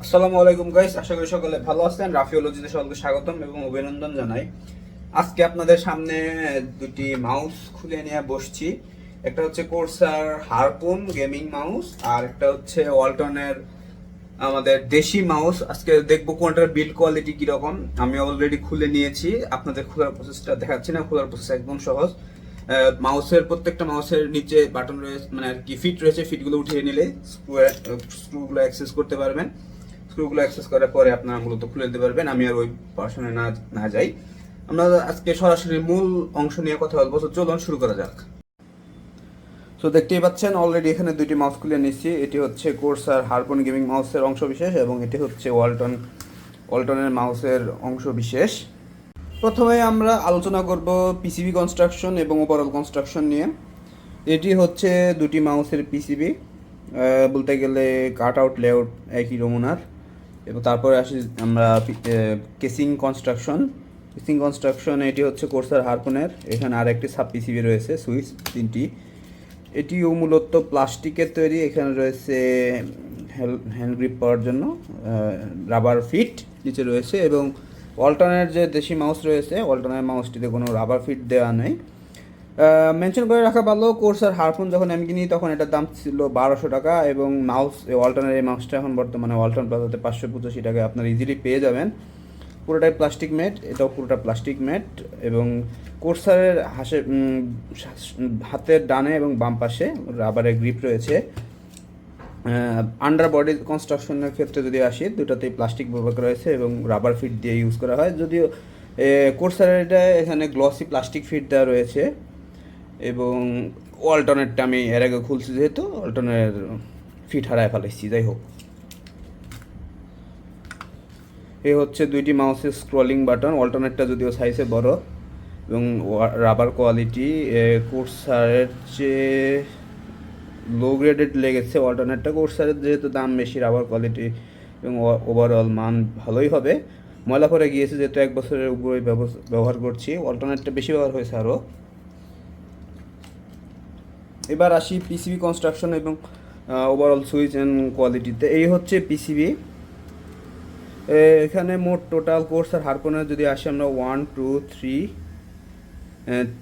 আসসালামু আলাইকুম গাইস, আশা করি সকলে ভালো আছেন। রাফিওলজিতে সকলকে স্বাগতম এবং অভিনন্দন জানাই। আজকে আপনাদের সামনে দুটি মাউস খুলে নিয়ে বসছি। একটা হচ্ছে কোর্সার হারপুন গেমিং মাউস, আর একটা হচ্ছে ওয়ালটনের আমাদের দেশি মাউস। আজকে দেখবো কোনটার বিল্ড কোয়ালিটি কিরকম। আমি অলরেডি খুলে নিয়েছি, আপনাদের খোলার প্রসেসটা দেখাচ্ছি না। খোলার প্রসেস একদম সহজ। মাউসের প্রত্যেকটা মাউসের নিচে বাটন রয়েছে, মানে আর কি ফিট রয়েছে। ফিটগুলো উঠিয়ে নিলে স্ক্রুগুলো অ্যাক্সেস করতে পারবেন। স্ক্রুগুলো অ্যাক্সেস করার পরে আপনারা মূলত খুলে দিতে পারবেন। আমি আর ওই পার্সনে না যাই, আমরা আজকে সরাসরি মূল অংশ নিয়ে কথা বলবো। তো চলুন শুরু করা যাক। তো দেখতেই পাচ্ছেন অলরেডি এখানে দুইটি মাউস খুলে নিচ্ছি। এটি হচ্ছে কোর্সার হারপুন গেমিং মাউসের অংশ বিশেষ এবং এটি হচ্ছে ওয়ালটনের মাউসের অংশ বিশেষ। প্রথমে আমরা আলোচনা করব পিসিবি কনস্ট্রাকশন এবং ওভারঅল কনস্ট্রাকশন নিয়ে। এটি হচ্ছে দুটি মাউসের পিসিবি, বলতে গেলে কাট আউট লেআউট একই নমুনার। এবং তারপরে আসি আমরা কেসিং কনস্ট্রাকশন। এটি হচ্ছে কোর্সার হারপুনের। এখানে আর একটি সাব পিসিবি রয়েছে, সুইচ তিনটি। এটিও মূলত প্লাস্টিকের তৈরি। এখানে রয়েছে হ্যান্ড গ্রিপ পাওয়ার জন্য রাবার ফিট নিচে রয়েছে। এবং ওয়ালটনের যে দেশি মাউস রয়েছে, ওয়ালটনের মাউসটিতে কোনো রাবার ফিট দেওয়া নেই। মেনশন করে রাখা ভালো, কোর্সার হারপুন যখন আমি কিনি তখন এটার দাম ছিল 1200 টাকা, এবং মাউস ওয়ালটনের এই মাউসটা এখন বর্তমানে ওয়ালটন প্লাজাতে 585 টাকায় আপনার ইজিলি পেয়ে যাবেন। পুরোটাই প্লাস্টিক মেড, এটাও পুরোটা প্লাস্টিক মেড। এবং কোর্সারের হাতের ডানে এবং বাম পাশে রাবারের গ্রিপ রয়েছে। আন্ডার বডি কনস্ট্রাকশনের ক্ষেত্রে যদি আসি, দুটাতেই প্লাস্টিক ব্যবহার করা হয়েছে এবং রাবার ফিট দিয়ে ইউজ করা হয়। যদিও কোর্সারের এখানে গ্লসি প্লাস্টিক ফিট দেওয়া রয়েছে। এবং ওয়ালটনেরটা আমি এর আগে খুলছি, যেহেতু ওয়ালটনের ফিট হারায় ফেলেছি। যাই হোক, এই হচ্ছে দুইটি মাউসের স্ক্রলিং বাটন। ওয়ালটনেরটা যদিও সাইজে বড় এবং রাবার কোয়ালিটি কোর্সারের চেয়ে লো গ্রেডেড লেগেছে ওয়ালটনেরটা। কোর্সারের যেহেতু দাম বেশি, রাবার কোয়ালিটি এবং ওভারঅল মান ভালোই হবে। ময়লা পরে গিয়েছে যেহেতু 1 বছরের উপরে ব্যবহার করছি। ওয়ালটনেরটা বেশি ব্যবহার হয়েছে আরও। এবার আসি পিসিবি কনস্ট্রাকশন এবং ওভারঅল সুইচ অ্যান্ড কোয়ালিটিতে। এই হচ্ছে পিসিবি। এখানে মোট টোটাল কোর্সার হারপুনের যদি আসি আমরা 1 2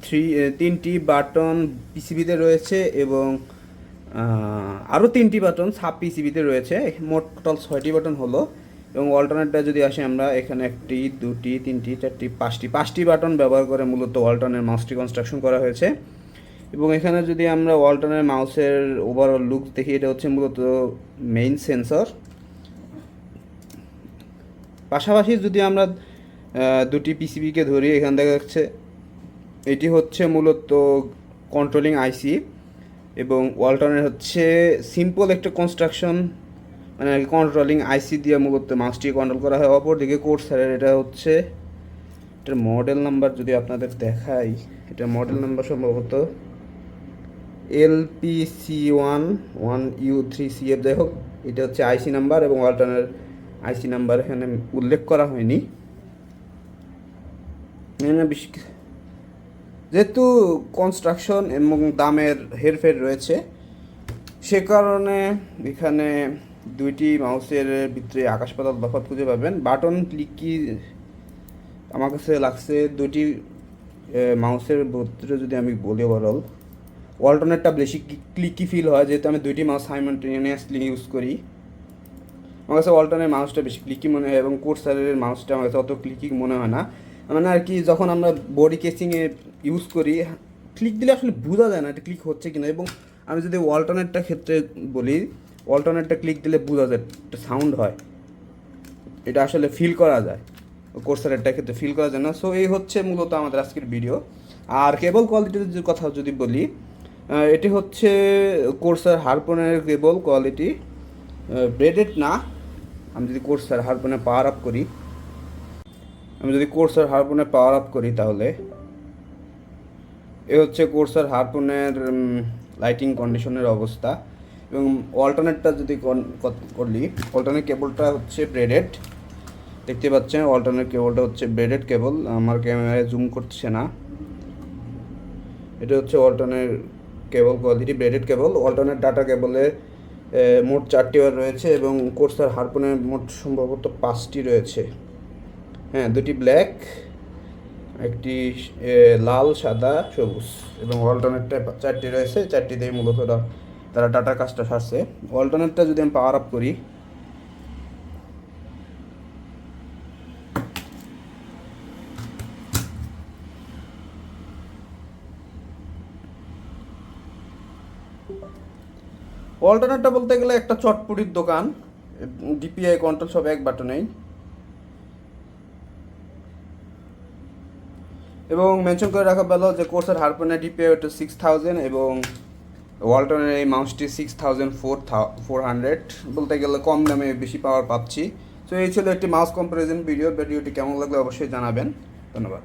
3 তিনটি বাটন পিসিবিতে রয়েছে এবং আরও 3টি বাটন সাব পিসিবিতে রয়েছে। মোট টোটাল 6টি বাটন হলো। এবং অল্টারনেটটা যদি আসি আমরা, এখানে 1 2 3 4 5টি বাটন ব্যবহার করে মূলত ওয়ালটনের মাউসটি কনস্ট্রাকশন করা হয়েছে। এবং এখানে যদি আমরা ওয়ালটনের মাউসের ওভারঅল লুক দেখি, এটা হচ্ছে মূলত মেইন সেন্সর। পাশাপাশি যদি আমরা দুটি পিসিবিকে ধরি, এখান দেখা যাচ্ছে এটি হচ্ছে মূলত কন্ট্রোলিং আইসি এবং ওয়ালটনের হচ্ছে সিম্পল একটা কনস্ট্রাকশন, মানে কন্ট্রোলিং আইসি দিয়ে মূলত মাউসটি কন্ট্রোল করা হয়। অপরদিকে কোর্সারের এটা হচ্ছে, এটার মডেল নাম্বার যদি আপনাদের দেখাই, এটার মডেল নাম্বার সম্ভবত LPC11U3CF। যাই হোক, এটা হচ্ছে আইসি নাম্বার এবং ওয়ালটনের আইসি নাম্বার এখানে উল্লেখ করা হয়নি। যেহেতু কনস্ট্রাকশন এবং দামের হেরফের রয়েছে, সে কারণে এখানে দুইটি মাউসের ভিতরে আকাশ পাতাল তফাৎ খুঁজে পাবেন। বাটন ক্লিকি আমার কাছে লাগছে দুটি মাউসের ভিতরে যদি আমি বলি, ওভারঅল ওয়ালটনেরটা বেশি ক্লিকি ফিল হয়, যেহেতু আমি দুইটি মাউস সাইমultaneously ইউজ করি। আমার কাছে ওয়ালটনের মাউসটা বেশি ক্লিকি মনে হয় এবং কোর্সারের মাউসটা আমার কাছে অত ক্লিকি মনে হয় না। মানে আর কি, যখন আমরা বডি কেসিংয়ে ইউজ করি, ক্লিক দিলে আসলে বোঝা যায় না এটা ক্লিক হচ্ছে কিনা। এবং আমি যদি ওয়ালটনেরটা ক্ষেত্রে বলি, ওয়ালটনেরটা ক্লিক দিলে বোঝা যায়, একটা সাউন্ড হয়, এটা আসলে ফিল করা যায়। কোর্সারেরটা ক্ষেত্রে ফিল করা যায় না। সো এই হচ্ছে মূলত আমাদের আজকের ভিডিও। আর কেবল কোয়ালিটির কথা যদি বলি, এটি হচ্ছে কোর্সার হারপুনের কেবল কোয়ালিটি, ব্রেডেড না। আমি যদি কোর্সার হারপুনে পাওয়ার আপ করি, তাহলে এ হচ্ছে কোর্সার হারপুনের লাইটিং কন্ডিশনের অবস্থা। এবং অল্টারনেটটা যদি করলি, অল্টারনেট কেবলটা হচ্ছে ব্রেডেড, দেখতে পাচ্ছেন অল্টারনেট কেবলটা হচ্ছে ব্রেডেড কেবল। আমার ক্যামেরায় জুম করছে না। এটা হচ্ছে অল্টারনেট কেবল কোয়ালিটি, ব্রেডেড কেবল। অল্টারনেট ডাটা কেবলে মোট 4টি ওয়্যার রয়েছে এবং কোর্সার হারপুনের মোট সম্ভবত 5টি রয়েছে। হ্যাঁ, 2টি ব্ল্যাক, একটি লাল, সাদা, সবুজ এবং অল্টারনেটটা 4টি রয়েছে। 4টিতেই মূলত তারা ডাটার কাজটা সারছে। অল্টারনেটটা যদি আমি পাওয়ার আপ করি, অল্টারনেটটা বলতে গেলে একটা চটপটির দোকান। ডিপিআই কন্ট্রোল সব এক বাটনেই। এবং মেনশন করে রাখা ভালো যে কোর্সের হারপুনের ডিপিআই ওটা 6000 এবং ওয়ালটনের এই মাউসটি 6400 বলতে গেলে কম দামে বেশি পাওয়ার পাচ্ছি। তো এই ছিল একটি মাউস কম্পারিজন ভিডিও। ভিডিওটি কেমন লাগলো অবশ্যই জানাবেন। ধন্যবাদ।